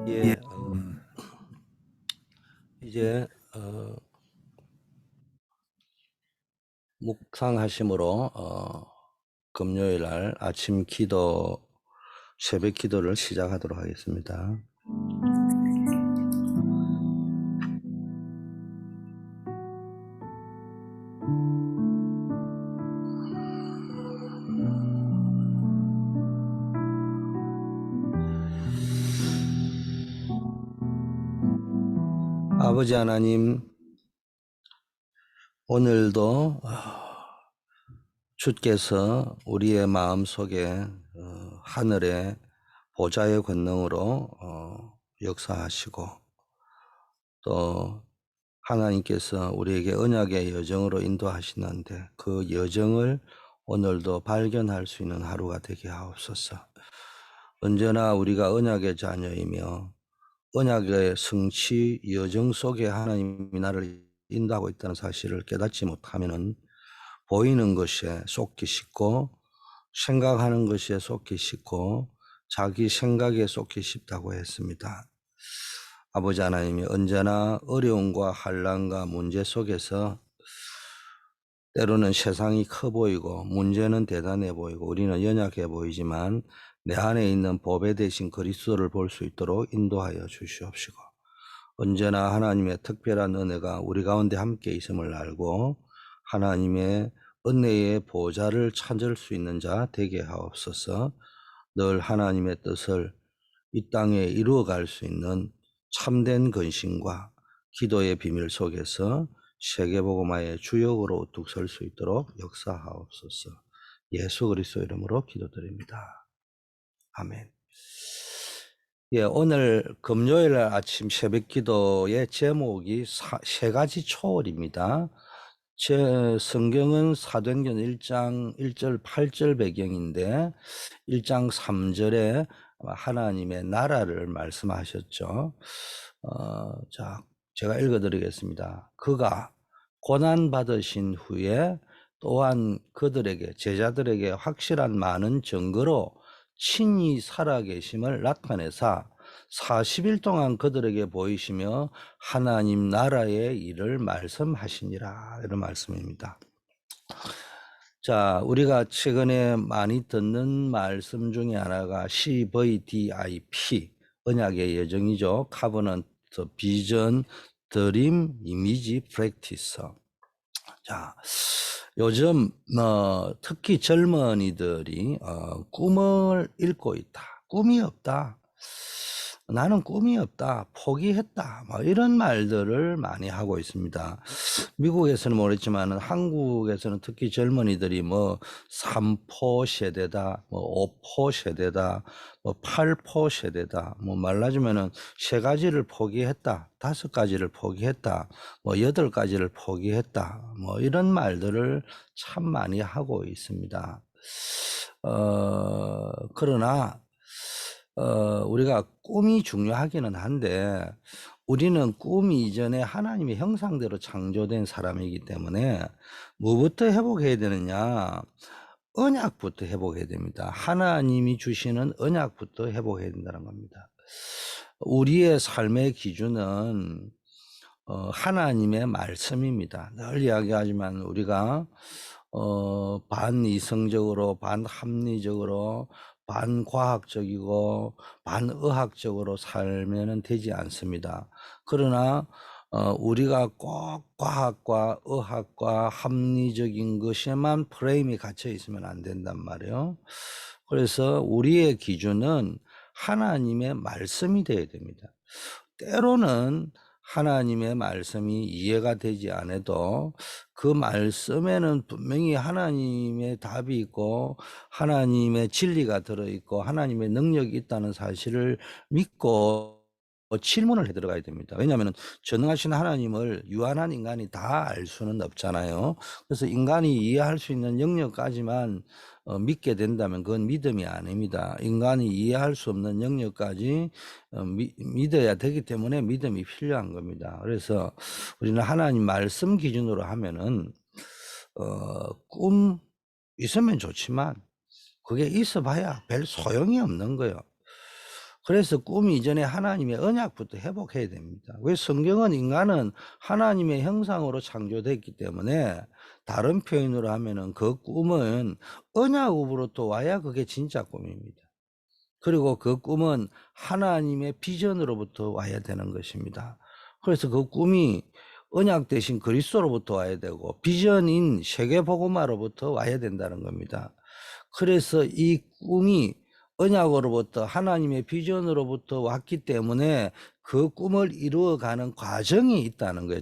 예, 이제 묵상하심으로 금요일 날 아침 기도, 새벽 기도를 시작하도록 하겠습니다. 아버지 하나님, 오늘도 주께서 우리의 마음속에 하늘의 보좌의 권능으로 역사하시고, 또 하나님께서 우리에게 언약의 여정으로 인도하시는데 그 여정을 오늘도 발견할 수 있는 하루가 되게 하옵소서. 언제나 우리가 언약의 자녀이며 언약의 성취 여정 속에 하나님이 나를 인도하고 있다는 사실을 깨닫지 못하면은 보이는 것에 쏟기 쉽고 생각하는 것에 쏟기 쉽고 자기 생각에 쏟기 쉽다고 했습니다. 아버지 하나님이 언제나 어려움과 환난과 문제 속에서 때로는 세상이 커 보이고 문제는 대단해 보이고 우리는 연약해 보이지만 내 안에 있는 보배 대신 그리스도를 볼 수 있도록 인도하여 주시옵시고, 언제나 하나님의 특별한 은혜가 우리 가운데 함께 있음을 알고 하나님의 은혜의 보좌를 찾을 수 있는 자 되게 하옵소서. 늘 하나님의 뜻을 이 땅에 이루어갈 수 있는 참된 근심과 기도의 비밀 속에서 세계복음화의 주역으로 우뚝 설 수 있도록 역사하옵소서. 예수 그리스도 이름으로 기도드립니다. 아멘. 예, 오늘 금요일 아침 새벽 기도의 제목이 세 가지 초월입니다. 제 성경은 사도행전 1장 1절 8절 배경인데 1장 3절에 하나님의 나라를 말씀하셨죠. 자, 제가 읽어드리겠습니다. 그가 고난 받으신 후에 또한 그들에게, 제자들에게 확실한 많은 증거로 친히 살아계심을 나타내사 40일 동안 그들에게 보이시며 하나님 나라의 일을 말씀하시니라, 이런 말씀입니다. 자, 우리가 최근에 많이 듣는 말씀 중에 하나가 CVDIP, 언약의 여정이죠. 카버넌트, 비전, 드림, 이미지, 프랙티스. 자, 요즘 특히 젊은이들이 꿈을 잃고 있다. 꿈이 없다. 나는 꿈이 없다. 포기했다. 뭐 이런 말들을 많이 하고 있습니다. 미국에서는 모르겠지만 한국에서는 특히 젊은이들이 뭐 3포 세대다, 뭐 5포 세대다, 뭐 8포 세대다, 뭐 말라주면은 3가지를 포기했다, 5가지를 포기했다, 뭐 8가지를 포기했다, 뭐 이런 말들을 참 많이 하고 있습니다. 그러나 우리가 꿈이 중요하기는 한데 우리는 꿈 이전에 하나님의 형상대로 창조된 사람이기 때문에 뭐부터 회복해야 되느냐? 언약부터 회복해야 됩니다. 하나님이 주시는 언약부터 회복해야 된다는 겁니다. 우리의 삶의 기준은 하나님의 말씀입니다. 늘 이야기하지만 우리가 반이성적으로, 반합리적으로, 반과학적이고 반의학적으로 살면 되지 않습니다. 그러나 우리가 꼭 과학과 의학과 합리적인 것에만 프레임이 갇혀 있으면 안 된단 말이에요. 그래서 우리의 기준은 하나님의 말씀이 되어야 됩니다. 때로는 하나님의 말씀이 이해가 되지 않아도 그 말씀에는 분명히 하나님의 답이 있고 하나님의 진리가 들어있고 하나님의 능력이 있다는 사실을 믿고 질문을 해 들어가야 됩니다. 왜냐하면 전능하신 하나님을 유한한 인간이 다 알 수는 없잖아요. 그래서 인간이 이해할 수 있는 영역까지만 믿게 된다면 그건 믿음이 아닙니다. 인간이 이해할 수 없는 영역까지 믿어야 되기 때문에 믿음이 필요한 겁니다. 그래서 우리는 하나님 말씀 기준으로 하면은 꿈 있으면 좋지만 그게 있어봐야 별 소용이 없는 거예요. 그래서 꿈 이전에 하나님의 언약부터 회복해야 됩니다. 왜 성경은 인간은 하나님의 형상으로 창조됐기 때문에 다른 표현으로 하면은 그 꿈은 언약으로부터 와야 그게 진짜 꿈입니다. 그리고 그 꿈은 하나님의 비전으로부터 와야 되는 것입니다. 그래서 그 꿈이 언약 대신 그리스도로부터 와야 되고 비전인 세계복음화로부터 와야 된다는 겁니다. 그래서 이 꿈이 언약으로부터 하나님의 비전으로부터 왔기 때문에 그 꿈을 이루어가는 과정이 있다는 거예요.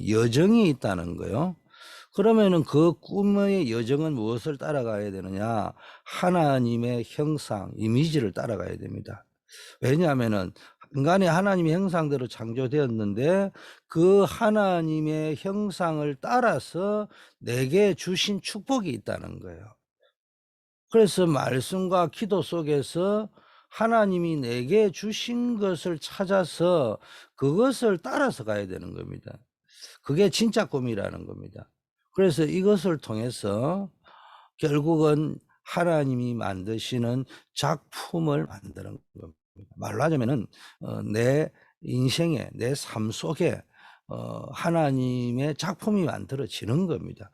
여정이 있다는 거예요. 그러면은 그 꿈의 여정은 무엇을 따라가야 되느냐? 하나님의 형상, 이미지를 따라가야 됩니다. 왜냐하면은 인간이 하나님의 형상대로 창조되었는데 그 하나님의 형상을 따라서 내게 주신 축복이 있다는 거예요. 그래서 말씀과 기도 속에서 하나님이 내게 주신 것을 찾아서 그것을 따라서 가야 되는 겁니다. 그게 진짜 꿈이라는 겁니다. 그래서 이것을 통해서 결국은 하나님이 만드시는 작품을 만드는 겁니다. 말로 하자면은 내 인생에, 내 삶 속에 하나님의 작품이 만들어지는 겁니다.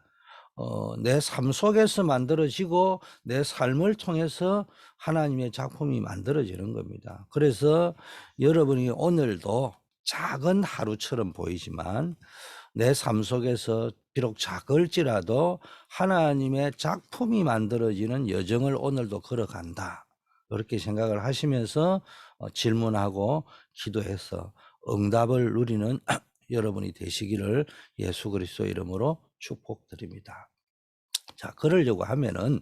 내 삶 속에서 만들어지고 내 삶을 통해서 하나님의 작품이 만들어지는 겁니다. 그래서 여러분이 오늘도 작은 하루처럼 보이지만 내 삶 속에서 비록 작을지라도 하나님의 작품이 만들어지는 여정을 오늘도 걸어간다. 그렇게 생각을 하시면서 질문하고 기도해서 응답을 누리는 여러분이 되시기를 예수 그리스도 이름으로 축복드립니다. 자, 그러려고 하면은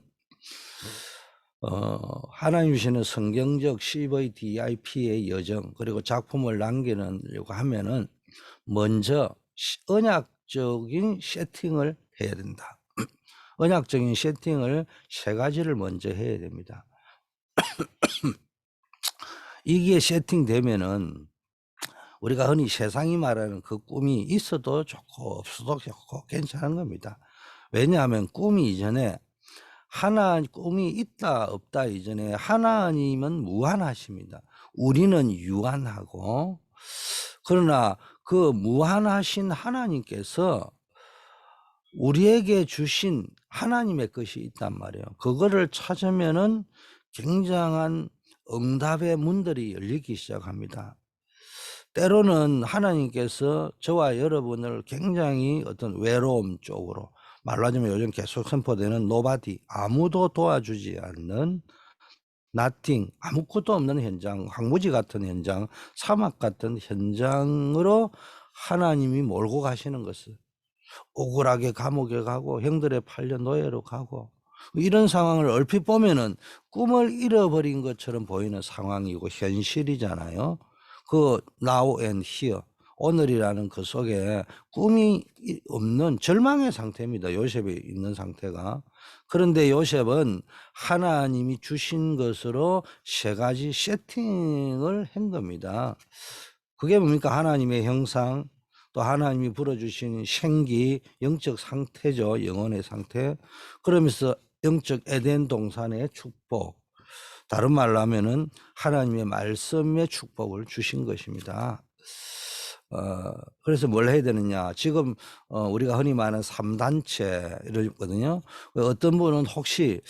하나님 주시는 성경적 CVDIP의 여정 그리고 작품을 남기려고 하면은 먼저 언약적인 세팅을 해야 된다. 언약적인 세팅을 세 가지를 먼저 해야 됩니다. 이게 세팅되면은 우리가 흔히 세상이 말하는 그 꿈이 있어도 좋고 없어도 좋고 괜찮은 겁니다. 왜냐하면 꿈이 이전에 꿈이 있다 없다 이전에 하나님은 무한하십니다. 우리는 유한하고 그러나 그 무한하신 하나님께서 우리에게 주신 하나님의 것이 있단 말이에요. 그거를 찾으면은 굉장한 응답의 문들이 열리기 시작합니다. 때로는 하나님께서 저와 여러분을 굉장히 어떤 외로움 쪽으로 말로 하자면 요즘 계속 선포되는 nobody, 아무도 도와주지 않는 nothing, 아무것도 없는 현장, 황무지 같은 현장, 사막 같은 현장으로 하나님이 몰고 가시는 것을 억울하게 감옥에 가고 형들의 팔려 노예로 가고 이런 상황을 얼핏 보면은 꿈을 잃어버린 것처럼 보이는 상황이고 현실이잖아요. 그 now and here 오늘이라는 그 속에 꿈이 없는 절망의 상태입니다. 요셉이 있는 상태가. 그런데 요셉은 하나님이 주신 것으로 세 가지 세팅을 한 겁니다. 그게 뭡니까? 하나님의 형상, 또 하나님이 불어주신 생기, 영적 상태죠. 영혼의 상태. 그러면서 영적 에덴 동산의 축복. 다른 말로 하면은 하나님의 말씀의 축복을 주신 것입니다. 그래서 뭘 해야 되느냐. 지금 우리가 흔히 말하는 3단체 이러거든요. 어떤 분은 혹시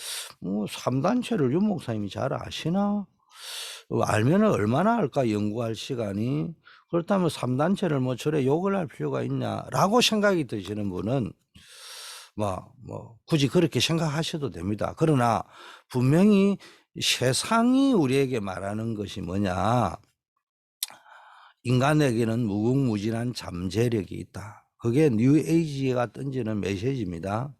3단체를 윤 목사님이 잘 아시나? 알면 얼마나 할까 연구할 시간이. 그렇다면 3단체를 뭐 저래 욕을 할 필요가 있냐라고 생각이 드시는 분은 굳이 그렇게 생각하셔도 됩니다. 그러나 분명히 세상이 우리에게 말하는 것이 뭐냐. 인간에게는 무궁무진한 잠재력이 있다. 그게 뉴에이지가 던지는 메시지입니다.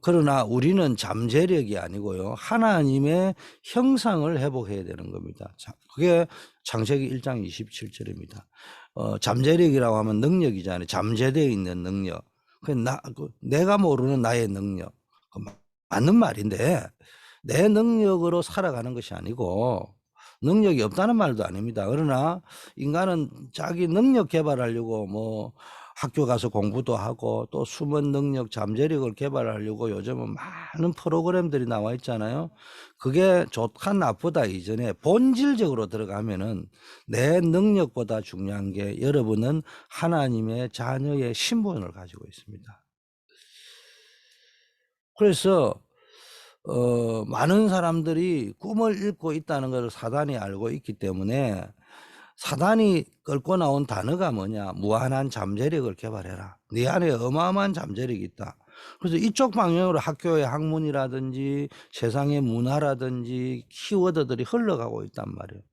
그러나 우리는 잠재력이 아니고요. 하나님의 형상을 회복해야 되는 겁니다. 그게 창세기 1장 27절입니다. 잠재력이라고 하면 능력이잖아요. 잠재되어 있는 능력. 내가 모르는 나의 능력. 맞는 말인데, 내 능력으로 살아가는 것이 아니고, 능력이 없다는 말도 아닙니다. 그러나 인간은 자기 능력 개발하려고 뭐 학교 가서 공부도 하고 또 숨은 능력, 잠재력을 개발하려고 요즘은 많은 프로그램들이 나와 있잖아요. 그게 좋다 나쁘다 이전에 본질적으로 들어가면은 내 능력보다 중요한 게 여러분은 하나님의 자녀의 신분을 가지고 있습니다. 그래서 많은 사람들이 꿈을 잃고 있다는 것을 사단이 알고 있기 때문에 사단이 끌고 나온 단어가 뭐냐? 무한한 잠재력을 개발해라. 네 안에 어마어마한 잠재력이 있다. 그래서 이쪽 방향으로 학교의 학문이라든지 세상의 문화라든지 키워드들이 흘러가고 있단 말이에요.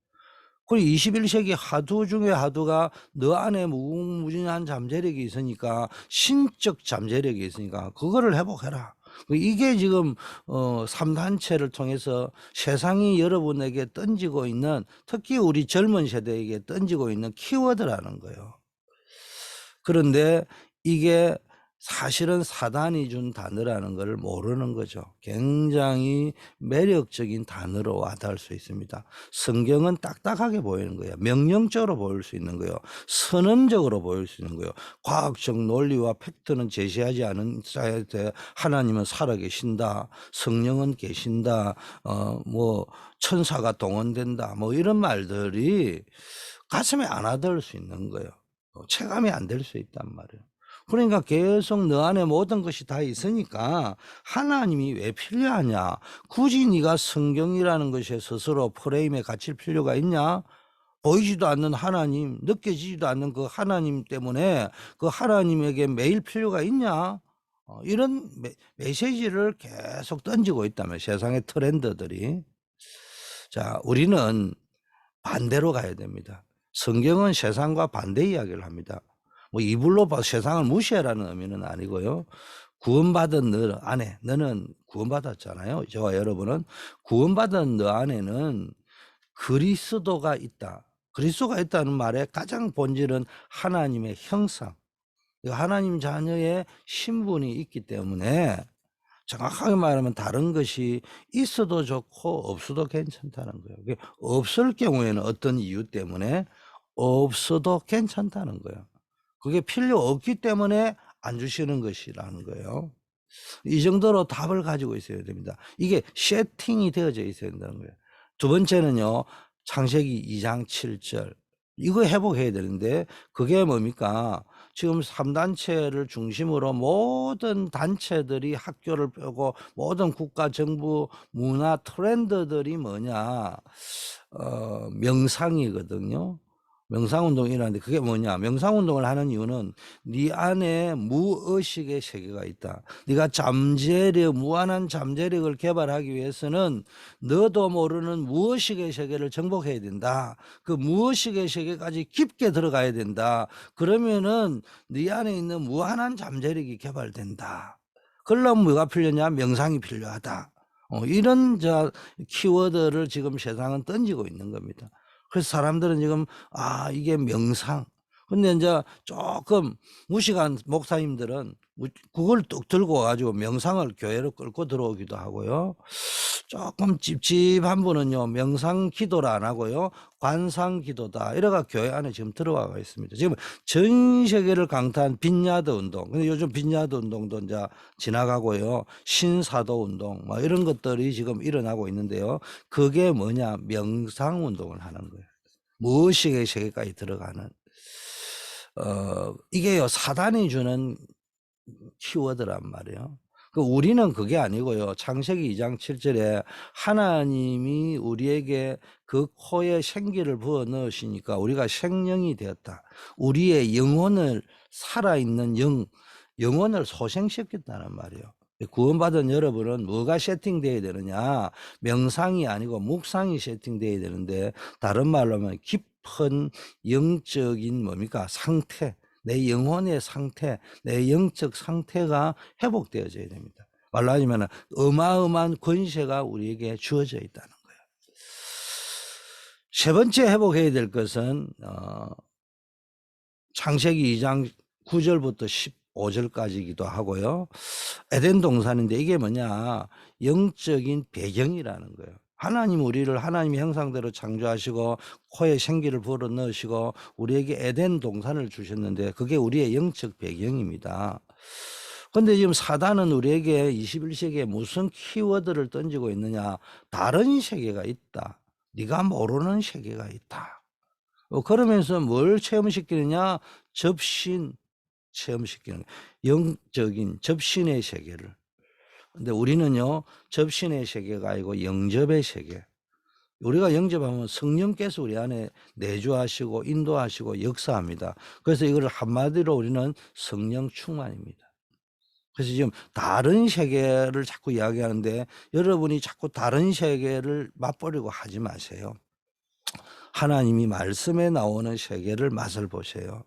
그리고 21세기 하두 중에 하두가 너 안에 무궁무진한 잠재력이 있으니까 신적 잠재력이 있으니까 그거를 회복해라. 이게 지금 3단체를 통해서 세상이 여러분에게 던지고 있는 특히 우리 젊은 세대에게 던지고 있는 키워드라는 거예요. 그런데 이게 사실은 사단이 준 단어라는 걸 모르는 거죠. 굉장히 매력적인 단어로 와닿을 수 있습니다. 성경은 딱딱하게 보이는 거예요. 명령적으로 보일 수 있는 거예요. 선언적으로 보일 수 있는 거예요. 과학적 논리와 팩트는 제시하지 않은 사이에 하나님은 살아계신다. 성령은 계신다. 뭐 천사가 동원된다. 뭐 이런 말들이 가슴에 안 와닿을 수 있는 거예요. 체감이 안 될 수 있단 말이에요. 그러니까 계속 너 안에 모든 것이 다 있으니까 하나님이 왜 필요하냐? 굳이 네가 성경이라는 것에 스스로 프레임에 갇힐 필요가 있냐? 보이지도 않는 하나님, 느껴지지도 않는 그 하나님 때문에 그 하나님에게 매일 필요가 있냐? 이런 메시지를 계속 던지고 있다면 세상의 트렌드들이. 자, 우리는 반대로 가야 됩니다. 성경은 세상과 반대 이야기를 합니다. 뭐 이불로 봐 세상을 무시해라는 의미는 아니고요. 구원받은 너 안에 너는 구원받았잖아요. 저와 여러분은 구원받은 너 안에는 그리스도가 있다. 그리스도가 있다는 말의 가장 본질은 하나님의 형상, 하나님 자녀의 신분이 있기 때문에 정확하게 말하면 다른 것이 있어도 좋고 없어도 괜찮다는 거예요. 없을 경우에는 어떤 이유 때문에 없어도 괜찮다는 거예요. 그게 필요 없기 때문에 안 주시는 것이라는 거예요. 이 정도로 답을 가지고 있어야 됩니다. 이게 세팅이 되어져 있어야 된다는 거예요. 두 번째는요. 창세기 2장 7절. 이거 회복해야 되는데 그게 뭡니까? 지금 3단체를 중심으로 모든 단체들이 학교를 펴고 모든 국가, 정부, 문화 트렌드들이 뭐냐? 명상이거든요. 명상운동이라는데 그게 뭐냐? 명상운동을 하는 이유는 네 안에 무의식의 세계가 있다. 네가 잠재력, 무한한 잠재력을 개발하기 위해서는 너도 모르는 무의식의 세계를 정복해야 된다. 그 무의식의 세계까지 깊게 들어가야 된다. 그러면은 네 안에 있는 무한한 잠재력이 개발된다. 그러려면 뭐가 필요냐? 명상이 필요하다. 이런 키워드를 지금 세상은 던지고 있는 겁니다. 그래서 사람들은 지금 이게 명상. 근데 이제 조금 무식한 목사님들은 그걸 뚝 들고 와가지고 명상을 교회로 끌고 들어오기도 하고요. 조금 찝찝한 분은요, 명상 기도를 안 하고요, 관상 기도다. 이래가 교회 안에 지금 들어와 있습니다. 지금 전 세계를 강타한 빈야드 운동. 근데 요즘 빈야드 운동도 이제 지나가고요, 신사도 운동, 뭐 이런 것들이 지금 일어나고 있는데요. 그게 뭐냐? 명상 운동을 하는 거예요. 무의식의 세계까지 들어가는. 이게요, 사단이 주는 키워드란 말이에요. 우리는 그게 아니고요. 창세기 2장 7절에 하나님이 우리에게 그 코에 생기를 부어 넣으시니까 우리가 생명이 되었다. 우리의 영혼을 살아있는 영혼을 소생시켰다는 말이에요. 구원받은 여러분은 뭐가 세팅되어야 되느냐? 명상이 아니고 묵상이 세팅되어야 되는데, 다른 말로 하면 깊은 영적인 뭡니까? 상태, 내 영혼의 상태, 내 영적 상태가 회복되어져야 됩니다. 말로 하자면 어마어마한 권세가 우리에게 주어져 있다는 거예요. 세 번째 회복해야 될 것은 창세기 2장 9절부터 15절까지이기도 하고요. 에덴 동산인데 이게 뭐냐? 영적인 배경이라는 거예요. 하나님 우리를 하나님의 형상대로 창조하시고 코에 생기를 불어 넣으시고 우리에게 에덴 동산을 주셨는데 그게 우리의 영적 배경입니다. 그런데 지금 사단은 우리에게 21세기에 무슨 키워드를 던지고 있느냐? 다른 세계가 있다. 네가 모르는 세계가 있다. 그러면서 뭘 체험시키느냐? 접신 체험시키는 영적인 접신의 세계를. 근데 우리는요, 접신의 세계가 아니고 영접의 세계. 우리가 영접하면 성령께서 우리 안에 내주하시고 인도하시고 역사합니다. 그래서 이걸 한마디로 우리는 성령 충만입니다. 그래서 지금 다른 세계를 자꾸 이야기하는데 여러분이 자꾸 다른 세계를 맛보려고 하지 마세요. 하나님이 말씀에 나오는 세계를 맛을 보세요.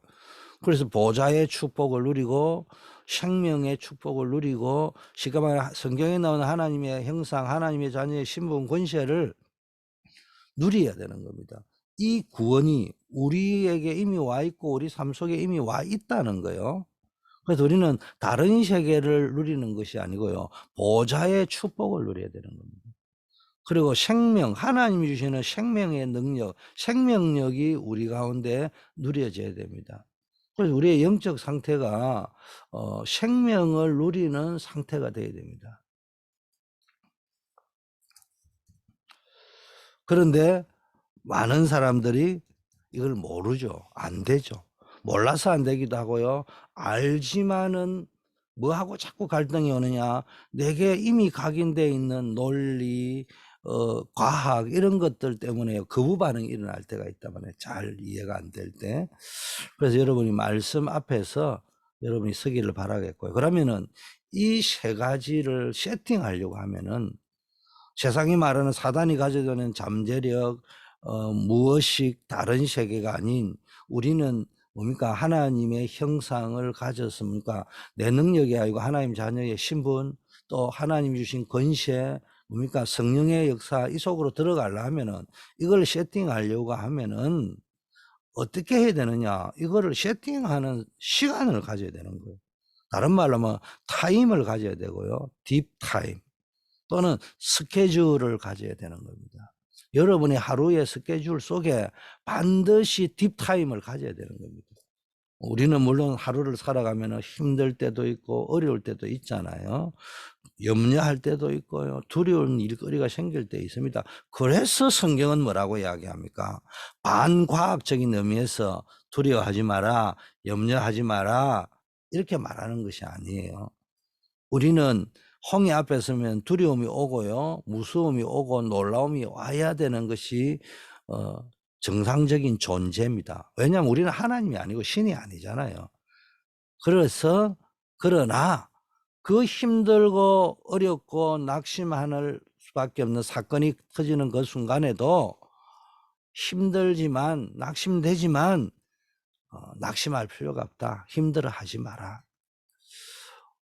그래서 보좌의 축복을 누리고 생명의 축복을 누리고 시가만 성경에 나오는 하나님의 형상, 하나님의 자녀의 신분 권세를 누려야 되는 겁니다. 이 구원이 우리에게 이미 와 있고 우리 삶 속에 이미 와 있다는 거예요. 그래서 우리는 다른 세계를 누리는 것이 아니고요. 보좌의 축복을 누려야 되는 겁니다. 그리고 생명, 하나님이 주시는 생명의 능력, 생명력이 우리 가운데 누려져야 됩니다. 그래서 우리의 영적 상태가 생명을 누리는 상태가 되어야 됩니다. 그런데 많은 사람들이 이걸 모르죠. 안 되죠. 몰라서 안 되기도 하고요. 알지만은 뭐하고 자꾸 갈등이 오느냐. 내게 이미 각인되어 있는 논리, 과학 이런 것들 때문에 거부 반응이 일어날 때가 있단 말이에요. 잘 이해가 안 될 때. 그래서 여러분이 말씀 앞에서 여러분이 서기를 바라겠고요. 그러면은 이 세 가지를 세팅하려고 하면은 세상이 말하는 사단이 가져다는 잠재력, 무의식 다른 세계가 아닌 우리는 뭡니까? 하나님의 형상을 가졌습니까? 내 능력이 아니고 하나님 자녀의 신분, 또 하나님 주신 권세, 뭡니까? 성령의 역사, 이 속으로 들어가려면은 이걸 세팅하려고 하면은 어떻게 해야 되느냐? 이거를 세팅하는 시간을 가져야 되는 거예요. 다른 말로 하면 타임을 가져야 되고요. 딥 타임. 또는 스케줄을 가져야 되는 겁니다. 여러분의 하루의 스케줄 속에 반드시 딥타임을 가져야 되는 겁니다. 우리는 물론 하루를 살아가면 힘들 때도 있고 어려울 때도 있잖아요. 염려할 때도 있고요. 두려운 일거리가 생길 때 있습니다. 그래서 성경은 뭐라고 이야기합니까? 반과학적인 의미에서 두려워하지 마라, 염려하지 마라 이렇게 말하는 것이 아니에요. 우리는 홍해 앞에 서면 두려움이 오고요. 무서움이 오고 놀라움이 와야 되는 것이 정상적인 존재입니다. 왜냐하면 우리는 하나님이 아니고 신이 아니잖아요. 그래서 그러나 그 힘들고 어렵고 낙심할 수밖에 없는 사건이 터지는 그 순간에도 힘들지만 낙심되지만 낙심할 필요가 없다. 힘들어하지 마라.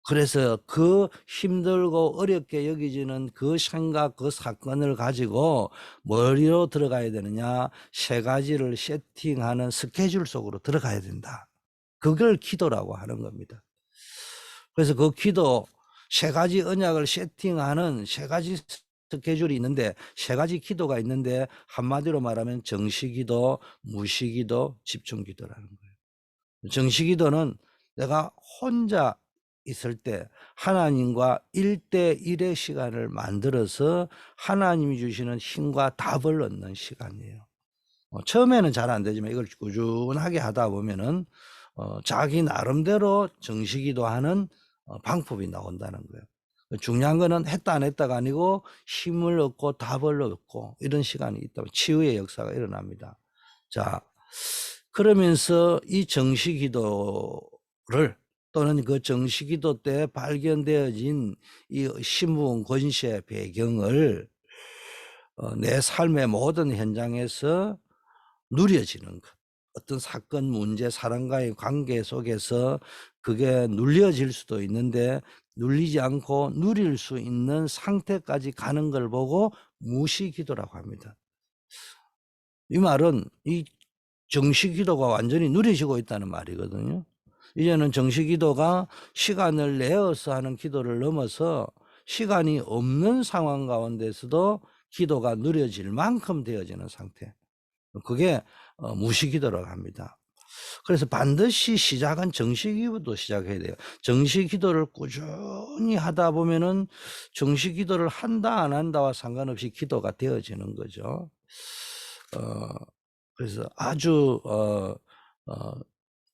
그래서 그 힘들고 어렵게 여기지는 그 생각, 그 사건을 가지고 머리로 들어가야 되느냐, 세 가지를 세팅하는 스케줄 속으로 들어가야 된다. 그걸 기도라고 하는 겁니다. 그래서 그 기도, 세 가지 언약을 세팅하는 세 가지 스케줄이 있는데, 세 가지 기도가 있는데, 한마디로 말하면 정시기도, 무시기도, 집중기도라는 거예요. 정시기도는 내가 혼자 있을 때 하나님과 1대1의 시간을 만들어서 하나님이 주시는 힘과 답을 얻는 시간이에요. 처음에는 잘 안 되지만 이걸 꾸준하게 하다 보면은 자기 나름대로 정시기도 하는 방법이 나온다는 거예요. 중요한 거는 했다 안 했다가 아니고 힘을 얻고 답을 얻고 이런 시간이 있다면 치유의 역사가 일어납니다. 자, 그러면서 이 정시기도를 또는 그 정시기도 때 발견되어진 이 신분, 권세, 배경을 내 삶의 모든 현장에서 누려지는 것. 어떤 사건, 문제, 사람과의 관계 속에서 그게 눌려질 수도 있는데 눌리지 않고 누릴 수 있는 상태까지 가는 걸 보고 무시기도라고 합니다. 이 말은 이 정시기도가 완전히 누려지고 있다는 말이거든요. 이제는 정시기도가 시간을 내어서 하는 기도를 넘어서 시간이 없는 상황 가운데서도 기도가 누려질 만큼 되어지는 상태. 그게 무시기도라고 합니다. 그래서 반드시 시작은 정시기도부터 시작해야 돼요. 정시기도를 꾸준히 하다 보면은 정시기도를 한다 안 한다와 상관없이 기도가 되어지는 거죠. 그래서 아주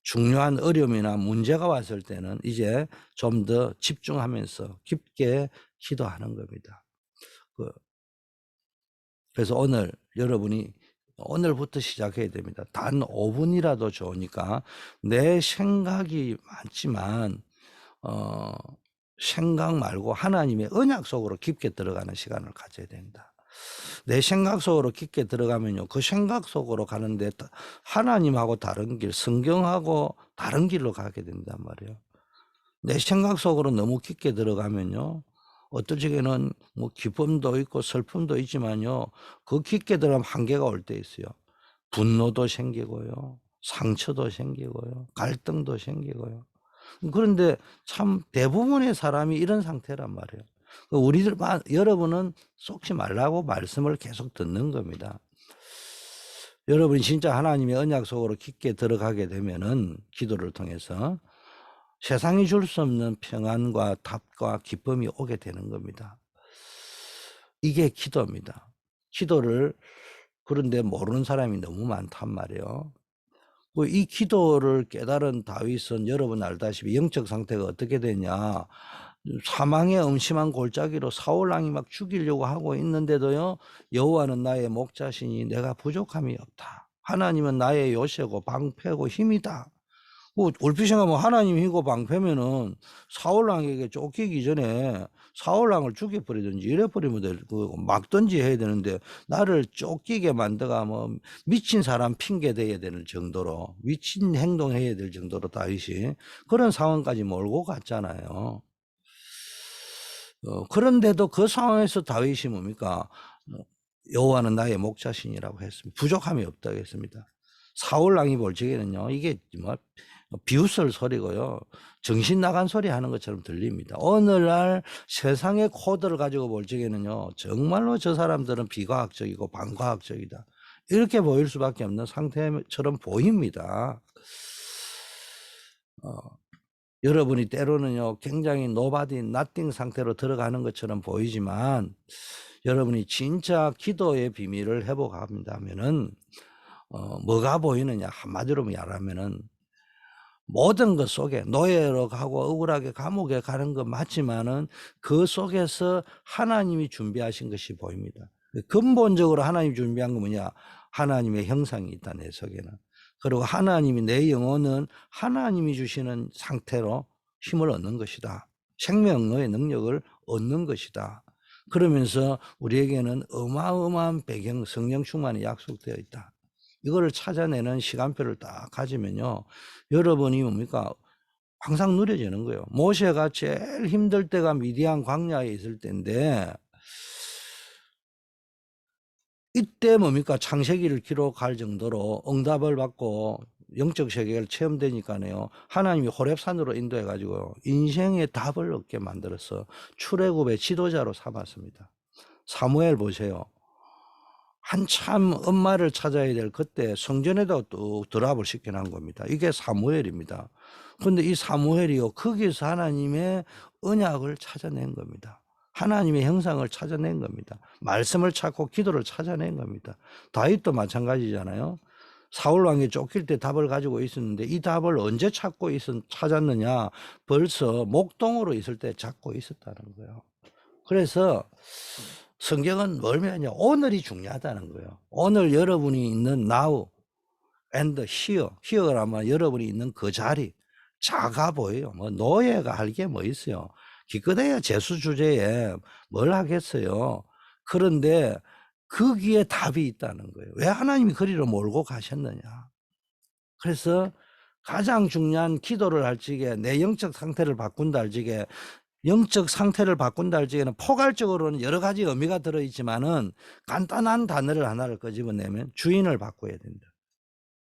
중요한 어려움이나 문제가 왔을 때는 이제 좀 더 집중하면서 깊게 기도하는 겁니다. 그래서 오늘 여러분이 오늘부터 시작해야 됩니다. 단 5분이라도 좋으니까 내 생각이 많지만 생각 말고 하나님의 언약 속으로 깊게 들어가는 시간을 가져야 된다. 내 생각 속으로 깊게 들어가면요, 그 생각 속으로 가는데 하나님하고 다른 길, 성경하고 다른 길로 가게 된단 말이에요. 내 생각 속으로 너무 깊게 들어가면요, 어떨 적에는 뭐 기쁨도 있고 슬픔도 있지만요, 그 깊게 들어가면 한계가 올 때 있어요. 분노도 생기고요, 상처도 생기고요, 갈등도 생기고요. 그런데 참 대부분의 사람이 이런 상태란 말이에요. 우리들, 여러분은 속지 말라고 말씀을 계속 듣는 겁니다. 여러분이 진짜 하나님의 언약 속으로 깊게 들어가게 되면은 기도를 통해서 세상이 줄 수 없는 평안과 답과 기쁨이 오게 되는 겁니다. 이게 기도입니다. 기도를 그런데 모르는 사람이 너무 많단 말이에요. 이 기도를 깨달은 다윗은 여러분 알다시피 영적 상태가 어떻게 되냐, 사망의 음심한 골짜기로 사울 왕이 막 죽이려고 하고 있는데도요, 여호와는 나의 목자시니 내가 부족함이 없다. 하나님은 나의 요새고 방패고 힘이다. 얼핏 생각하면 하나님 힘이고 방패면은 사울 왕에게 쫓기기 전에 사울 왕을 죽여버리든지 이래버리면 막든지 해야 되는데, 나를 쫓기게 만드가 뭐 미친 사람 핑계 대야 되는 정도로, 미친 행동해야 될 정도로 다윗이 그런 상황까지 몰고 갔잖아요. 그런데도 그 상황에서 다윗이 뭡니까? 여호와는 나의 목자신이라고 했습니다. 부족함이 없다고 했습니다. 사울 왕이 볼 적에는요, 이게 뭐 비웃을 소리고요, 정신 나간 소리 하는 것처럼 들립니다. 오늘날 세상의 코드를 가지고 볼 적에는요, 정말로 저 사람들은 비과학적이고 반과학적이다, 이렇게 보일 수밖에 없는 상태처럼 보입니다. 여러분이 때로는요, 굉장히 nobody, nothing 상태로 들어가는 것처럼 보이지만, 여러분이 진짜 기도의 비밀을 회복한다면은 뭐가 보이느냐, 한마디로 말하면은 모든 것 속에 노예로 가고 억울하게 감옥에 가는 것 맞지만은 그 속에서 하나님이 준비하신 것이 보입니다. 근본적으로 하나님이 준비한 건 뭐냐? 하나님의 형상이 있다, 내 속에는. 그리고 하나님이, 내 영혼은 하나님이 주시는 상태로 힘을 얻는 것이다. 생명의 능력을 얻는 것이다. 그러면서 우리에게는 어마어마한 배경, 성령 충만이 약속되어 있다. 이거를 찾아내는 시간표를 딱 가지면요, 여러분이 뭡니까? 항상 누려지는 거예요. 모세가 제일 힘들 때가 미디안 광야에 있을 때인데, 이때 뭡니까? 창세기를 기록할 정도로 응답을 받고 영적 세계를 체험되니까요, 하나님이 호렙산으로 인도해 가지고 인생의 답을 얻게 만들어서 출애굽의 지도자로 삼았습니다. 사무엘 보세요. 한참 엄마를 찾아야 될 그때 성전에다 또 드랍을 시켜놓은 겁니다. 이게 사무엘입니다. 그런데 이 사무엘이요, 거기서 하나님의 언약을 찾아낸 겁니다. 하나님의 형상을 찾아낸 겁니다. 말씀을 찾고 기도를 찾아낸 겁니다. 다윗도 마찬가지잖아요. 사울 왕이 쫓길 때 답을 가지고 있었는데, 이 답을 언제 찾았느냐? 벌써 목동으로 있을 때 찾고 있었다는 거예요. 그래서 성경은 뭘 말하냐? 오늘이 중요하다는 거예요. 오늘 여러분이 있는 now and here. here라면 여러분이 있는 그 자리, 작아 보여요. 뭐 노예가 할 게 뭐 있어요? 기껏해야 재수 주제에 뭘 하겠어요? 그런데 거기에 답이 있다는 거예요. 왜 하나님이 거리로 몰고 가셨느냐. 그래서 가장 중요한 기도를 할 적에 내 영적 상태를 바꾼다 할 적에 영적 상태를 바꾼다 할 적에는 포괄적으로는 여러 가지 의미가 들어있지만은 간단한 단어를 하나를 끄집어내면 주인을 바꿔야 된다.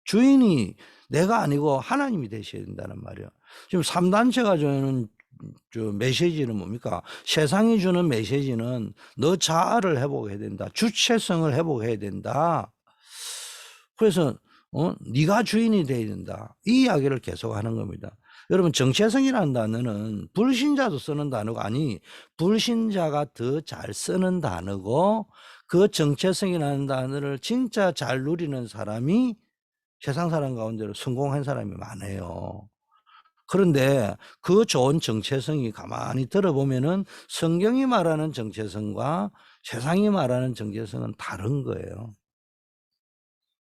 주인이 내가 아니고 하나님이 되셔야 된다는 말이에요. 지금 3단체가 주는 메시지는 뭡니까? 세상이 주는 메시지는 너 자아를 회복해야 된다. 주체성을 회복해야 된다. 그래서 네가 주인이 돼야 된다. 이 이야기를 계속 하는 겁니다. 여러분, 정체성이라는 단어는 불신자도 쓰는 단어가 아니, 불신자가 더 잘 쓰는 단어고, 그 정체성이라는 단어를 진짜 잘 누리는 사람이 세상 사람 가운데로 성공한 사람이 많아요. 그런데 그 좋은 정체성이 가만히 들어보면은 성경이 말하는 정체성과 세상이 말하는 정체성은 다른 거예요.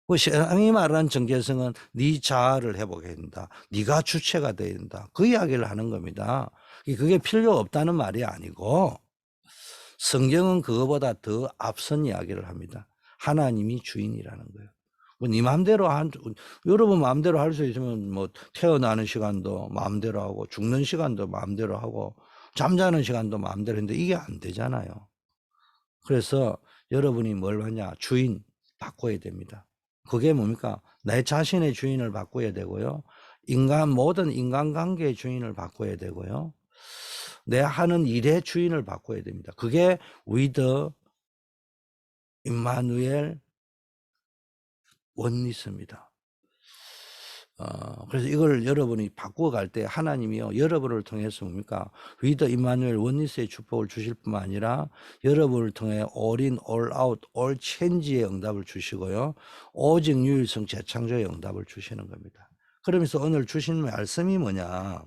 그 세상이 말하는 정체성은 네 자아를 회복해야 된다. 네가 주체가 돼야 된다. 그 이야기를 하는 겁니다. 그게 필요 없다는 말이 아니고 성경은 그거보다 더 앞선 이야기를 합니다. 하나님이 주인이라는 거예요. 네 마음대로 여러분 마음대로 할 수 있으면 뭐 태어나는 시간도 마음대로 하고 죽는 시간도 마음대로 하고 잠자는 시간도 마음대로 했는데 이게 안 되잖아요. 그래서 여러분이 뭘 하냐? 주인 바꿔야 됩니다. 그게 뭡니까? 내 자신의 주인을 바꿔야 되고요. 모든 인간관계의 주인을 바꿔야 되고요. 내 하는 일의 주인을 바꿔야 됩니다. 그게 위드 임마누엘 원리스입니다. 그래서 이걸 여러분이 바꾸어 갈 때 하나님이요, 여러분을 통해서 뭡니까? 위드 임마누엘 원리스의 축복을 주실 뿐만 아니라 여러분을 통해 all in, all out, all change의 응답을 주시고요. 오직 유일성 재창조의 응답을 주시는 겁니다. 그러면서 오늘 주신 말씀이 뭐냐?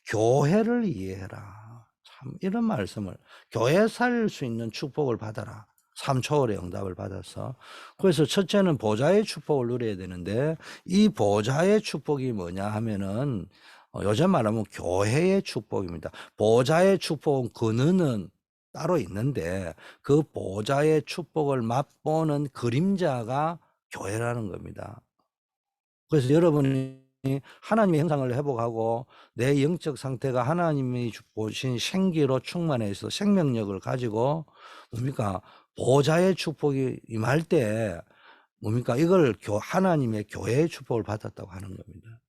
교회를 이해해라. 참 이런 말씀을, 교회 살 수 있는 축복을 받아라. 3초월의 응답을 받아서. 그래서 첫째는 보좌의 축복을 누려야 되는데 이 보좌의 축복이 뭐냐 하면은 요즘 말하면 교회의 축복입니다. 보좌의 축복은 근원은 따로 있는데 그 보좌의 축복을 맛보는 그림자가 교회라는 겁니다. 그래서 여러분이 하나님의 형상을 회복하고 내 영적 상태가 하나님이 보신 생기로 충만해서 생명력을 가지고 뭡니까? 보좌의 축복이 임할 때 뭡니까? 이걸 하나님의 교회의 축복을 받았다고 하는 겁니다.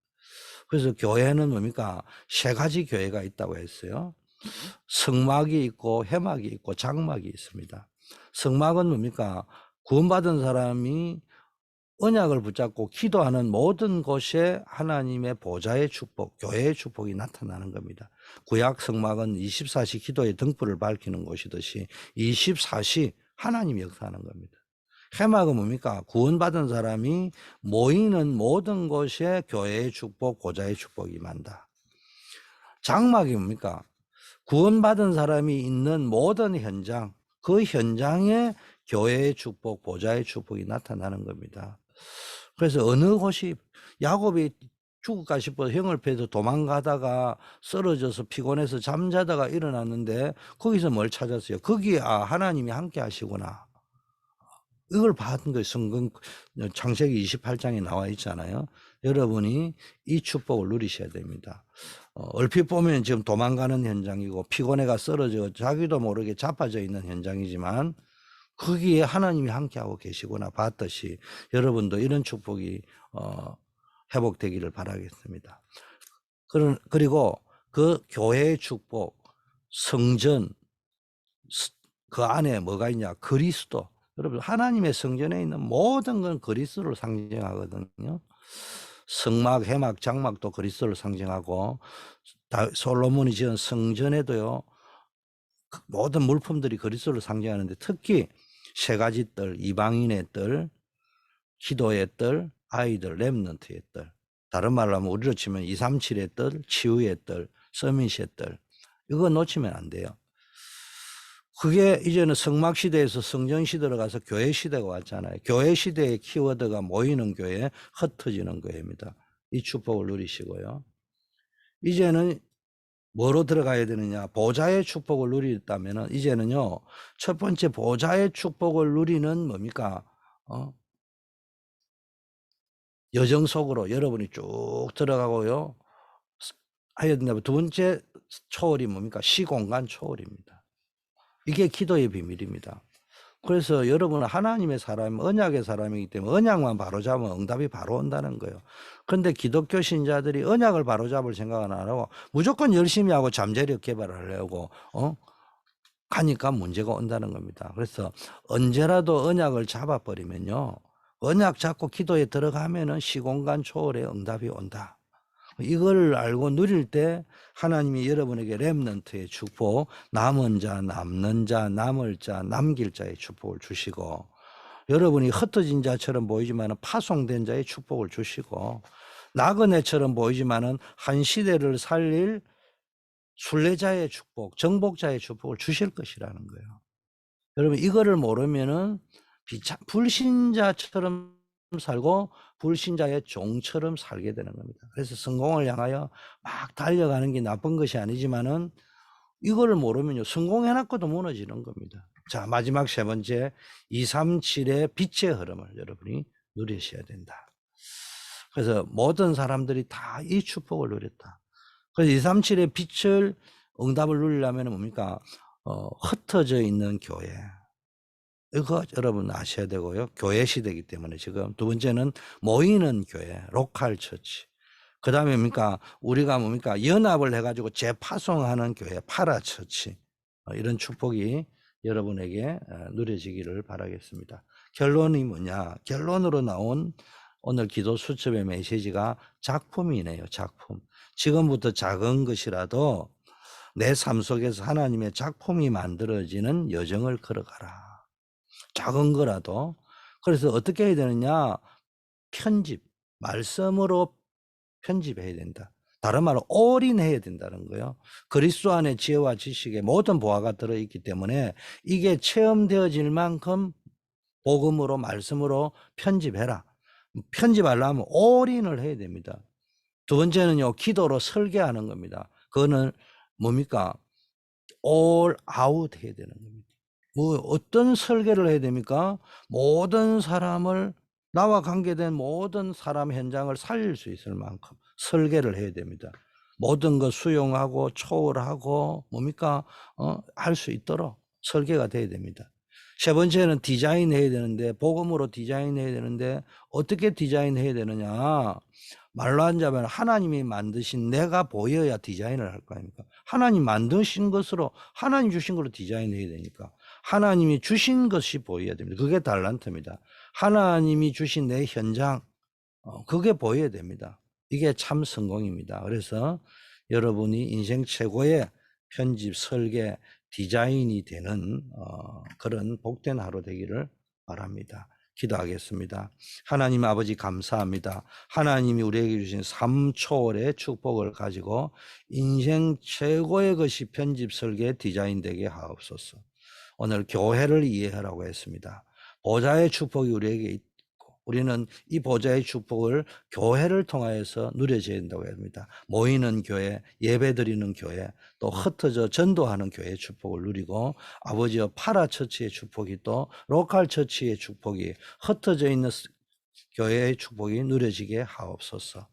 그래서 교회는 뭡니까? 세 가지 교회가 있다고 했어요. 성막이 있고 회막이 있고 장막이 있습니다. 성막은 뭡니까? 구원받은 사람이 언약을 붙잡고 기도하는 모든 곳에 하나님의 보좌의 축복, 교회의 축복이 나타나는 겁니다. 구약 성막은 24시 기도의 등불을 밝히는 곳이듯이 24시 하나님이 역사하는 겁니다. 회막은 뭡니까? 구원받은 사람이 모이는 모든 곳에 교회의 축복, 보좌의 축복이 임한다. 장막이 뭡니까? 구원받은 사람이 있는 모든 현장, 그 현장에 교회의 축복, 보좌의 축복이 나타나는 겁니다. 그래서 어느 곳이 야곱이 죽을까 싶어서 형을 패서 도망가다가 쓰러져서 피곤해서 잠자다가 일어났는데 거기서 뭘 찾았어요? 거기에 하나님이 함께 하시구나. 이걸 받은 거예요. 성경 창세기 28장에 나와 있잖아요. 여러분이 이 축복을 누리셔야 됩니다. 얼핏 보면 지금 도망가는 현장이고 피곤해가 쓰러져 자기도 모르게 자빠져 있는 현장이지만 거기에 하나님이 함께하고 계시구나 봤듯이 여러분도 이런 축복이 회복되기를 바라겠습니다. 그리고 그 교회의 축복, 성전, 그 안에 뭐가 있냐? 그리스도. 여러분, 하나님의 성전에 있는 모든 건 그리스도를 상징하거든요. 성막, 회막, 장막도 그리스도를 상징하고 솔로몬이 지은 성전에도요, 모든 물품들이 그리스도를 상징하는데 특히 세 가지 뜰, 이방인의 뜰, 기도의 뜰, 아이들, 렘넌트의 뜰. 다른 말로 하면 우리로 치면 237의 뜰, 치유의 뜰, 서밋의 뜰. 이거 놓치면 안 돼요. 그게 이제는 성막 시대에서 성전 시대로 가서 교회 시대가 왔잖아요. 교회 시대의 키워드가 모이는 교회, 흩어지는 교회입니다. 이 축복을 누리시고요. 이제는 뭐로 들어가야 되느냐? 보좌의 축복을 누리다면은 이제는요. 첫 번째 보좌의 축복을 누리는 뭡니까? 여정 속으로 여러분이 쭉 들어가고요. 해야 된다면 두 번째 초월이 뭡니까? 시공간 초월입니다. 이게 기도의 비밀입니다. 그래서 여러분은 하나님의 사람, 언약의 사람이기 때문에 언약만 바로잡으면 응답이 바로 온다는 거예요. 그런데 기독교 신자들이 언약을 바로잡을 생각은 안 하고 무조건 열심히 하고 잠재력 개발하려고 가니까 문제가 온다는 겁니다. 그래서 언제라도 언약을 잡아버리면요. 언약 잡고 기도에 들어가면은 시공간 초월의 응답이 온다. 이걸 알고 누릴 때 하나님이 여러분에게 렘넌트의 축복, 남은 자, 남는 자, 남을 자, 남길 자의 축복을 주시고, 여러분이 흩어진 자처럼 보이지만 파송된 자의 축복을 주시고, 나그네처럼 보이지만 한 시대를 살릴 순례자의 축복, 정복자의 축복을 주실 것이라는 거예요. 여러분 이거를 모르면은 불신자처럼 살고 불신자의 종처럼 살게 되는 겁니다. 그래서 성공을 향하여 막 달려가는 게 나쁜 것이 아니지만은 이거를 모르면요. 성공해놨고도 무너지는 겁니다. 자, 마지막 세 번째 237의 빛의 흐름을 여러분이 누리셔야 된다. 그래서 모든 사람들이 다 이 축복을 누렸다. 그래서 237의 빛을 응답을 누리려면 뭡니까? 흩어져 있는 교회. 이거 여러분 아셔야 되고요. 교회 시대이기 때문에 지금 두 번째는 모이는 교회, 로컬 처치. 그 다음에 뭡니까? 우리가 뭡니까? 연합을 해가지고 재파송하는 교회, 파라 처치. 이런 축복이 여러분에게 누려지기를 바라겠습니다. 결론이 뭐냐? 결론으로 나온 오늘 기도 수첩의 메시지가 작품이네요. 작품. 지금부터 작은 것이라도 내 삶 속에서 하나님의 작품이 만들어지는 여정을 걸어가라. 작은 거라도. 그래서 어떻게 해야 되느냐? 편집, 말씀으로 편집해야 된다. 다른 말로 올인해야 된다는 거예요. 그리스도 안에 지혜와 지식에 모든 보화가 들어있기 때문에 이게 체험되어질 만큼 복음으로 말씀으로 편집해라. 편집하려면 올인을 해야 됩니다. 두 번째는요, 기도로 설계하는 겁니다. 그거는 뭡니까? all out 해야 되는 겁니다. 뭐 어떤 설계를 해야 됩니까? 모든 사람을, 나와 관계된 모든 사람 현장을 살릴 수 있을 만큼 설계를 해야 됩니다. 모든 것 수용하고 초월하고 뭡니까? 할 수 있도록 설계가 돼야 됩니다. 세 번째는 디자인해야 되는데, 복음으로 디자인해야 되는데 어떻게 디자인해야 되느냐? 말로 하자면 하나님이 만드신 내가 보여야 디자인을 할 거 아닙니까? 하나님 만드신 것으로, 하나님 주신 걸로 디자인해야 되니까 하나님이 주신 것이 보여야 됩니다. 그게 달란트입니다. 하나님이 주신 내 현장, 그게 보여야 됩니다. 이게 참 성공입니다. 그래서 여러분이 인생 최고의 편집, 설계, 디자인이 되는 그런 복된 하루 되기를 바랍니다. 기도하겠습니다. 하나님 아버지 감사합니다. 하나님이 우리에게 주신 삶 초월의 축복을 가지고 인생 최고의 것이 편집, 설계, 디자인 되게 하옵소서. 오늘 교회를 이해하라고 했습니다. 보좌의 축복이 우리에게 있고 우리는 이 보좌의 축복을 교회를 통하여서 누려져야 된다고 합니다. 모이는 교회, 예배드리는 교회, 또 흩어져 전도하는 교회의 축복을 누리고 아버지여 파라처치의 축복이 또 로컬 처치의 축복이 흩어져 있는 교회의 축복이 누려지게 하옵소서.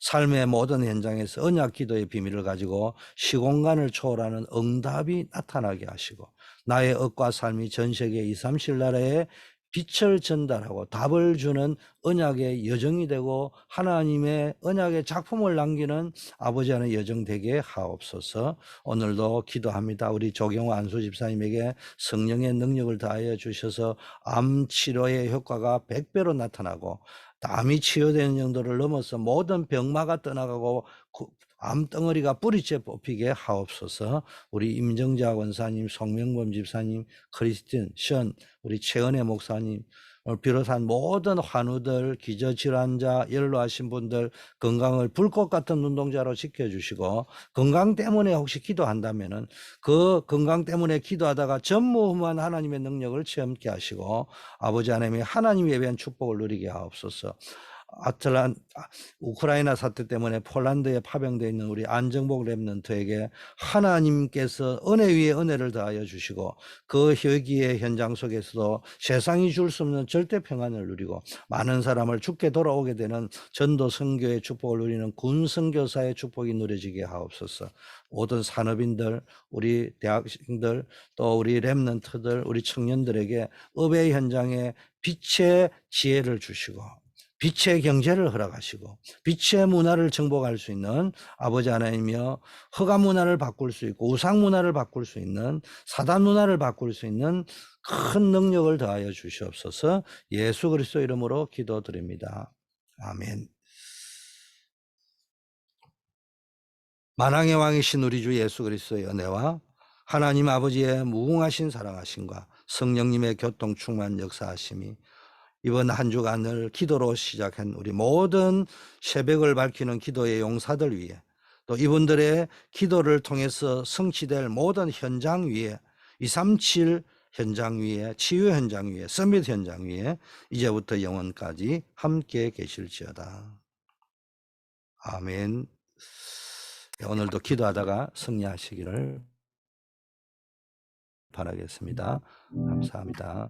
삶의 모든 현장에서 언약 기도의 비밀을 가지고 시공간을 초월하는 응답이 나타나게 하시고 나의 억과 삶이 전 세계 2, 3실 나라에 빛을 전달하고 답을 주는 언약의 여정이 되고 하나님의 언약의 작품을 남기는 아버지 하나의 여정 되게 하옵소서. 오늘도 기도합니다. 우리 조경화 안수 집사님에게 성령의 능력을 다하여 주셔서 암 치료의 효과가 100배로 나타나고 암이 치료되는 정도를 넘어서 모든 병마가 떠나가고 암덩어리가 뿌리째 뽑히게 하옵소서. 우리 임정자 원사님, 송명범 집사님, 크리스틴, 션, 우리 최은혜 목사님 비롯한 모든 환우들, 기저질환자, 연로하신 분들 건강을 불꽃 같은 눈동자로 지켜주시고 건강 때문에 혹시 기도한다면은 그 건강 때문에 기도하다가 전무후무한 하나님의 능력을 체험케 하시고 아버지 하나님이 하나님 예배한 축복을 누리게 하옵소서. 우크라이나 사태 때문에 폴란드에 파병되어 있는 우리 안정복 랩런트에게 하나님께서 은혜 위에 은혜를 더하여 주시고 그 혈기의 현장 속에서도 세상이 줄 수 없는 절대 평안을 누리고 많은 사람을 죽게 돌아오게 되는 전도 선교의 축복을 누리는 군 선교사의 축복이 누려지게 하옵소서. 모든 산업인들, 우리 대학생들, 또 우리 랩런트들, 우리 청년들에게 업의 현장에 빛의 지혜를 주시고 빛의 경제를 허락하시고 빛의 문화를 정복할 수 있는 아버지 하나님이여, 허가 문화를 바꿀 수 있고 우상 문화를 바꿀 수 있는, 사단 문화를 바꿀 수 있는 큰 능력을 더하여 주시옵소서. 예수 그리스도 이름으로 기도드립니다. 아멘. 만왕의 왕이신 우리 주 예수 그리스도의 은혜와 하나님 아버지의 무궁하신 사랑하심과 성령님의 교통 충만 역사하심이 이번 한 주간을 기도로 시작한 우리 모든 새벽을 밝히는 기도의 용사들 위해, 또 이분들의 기도를 통해서 성취될 모든 현장 위에, 237 현장 위에, 치유 현장 위에, 서밋 현장 위에 이제부터 영원까지 함께 계실지어다. 아멘. 오늘도 기도하다가 승리하시기를 바라겠습니다. 감사합니다.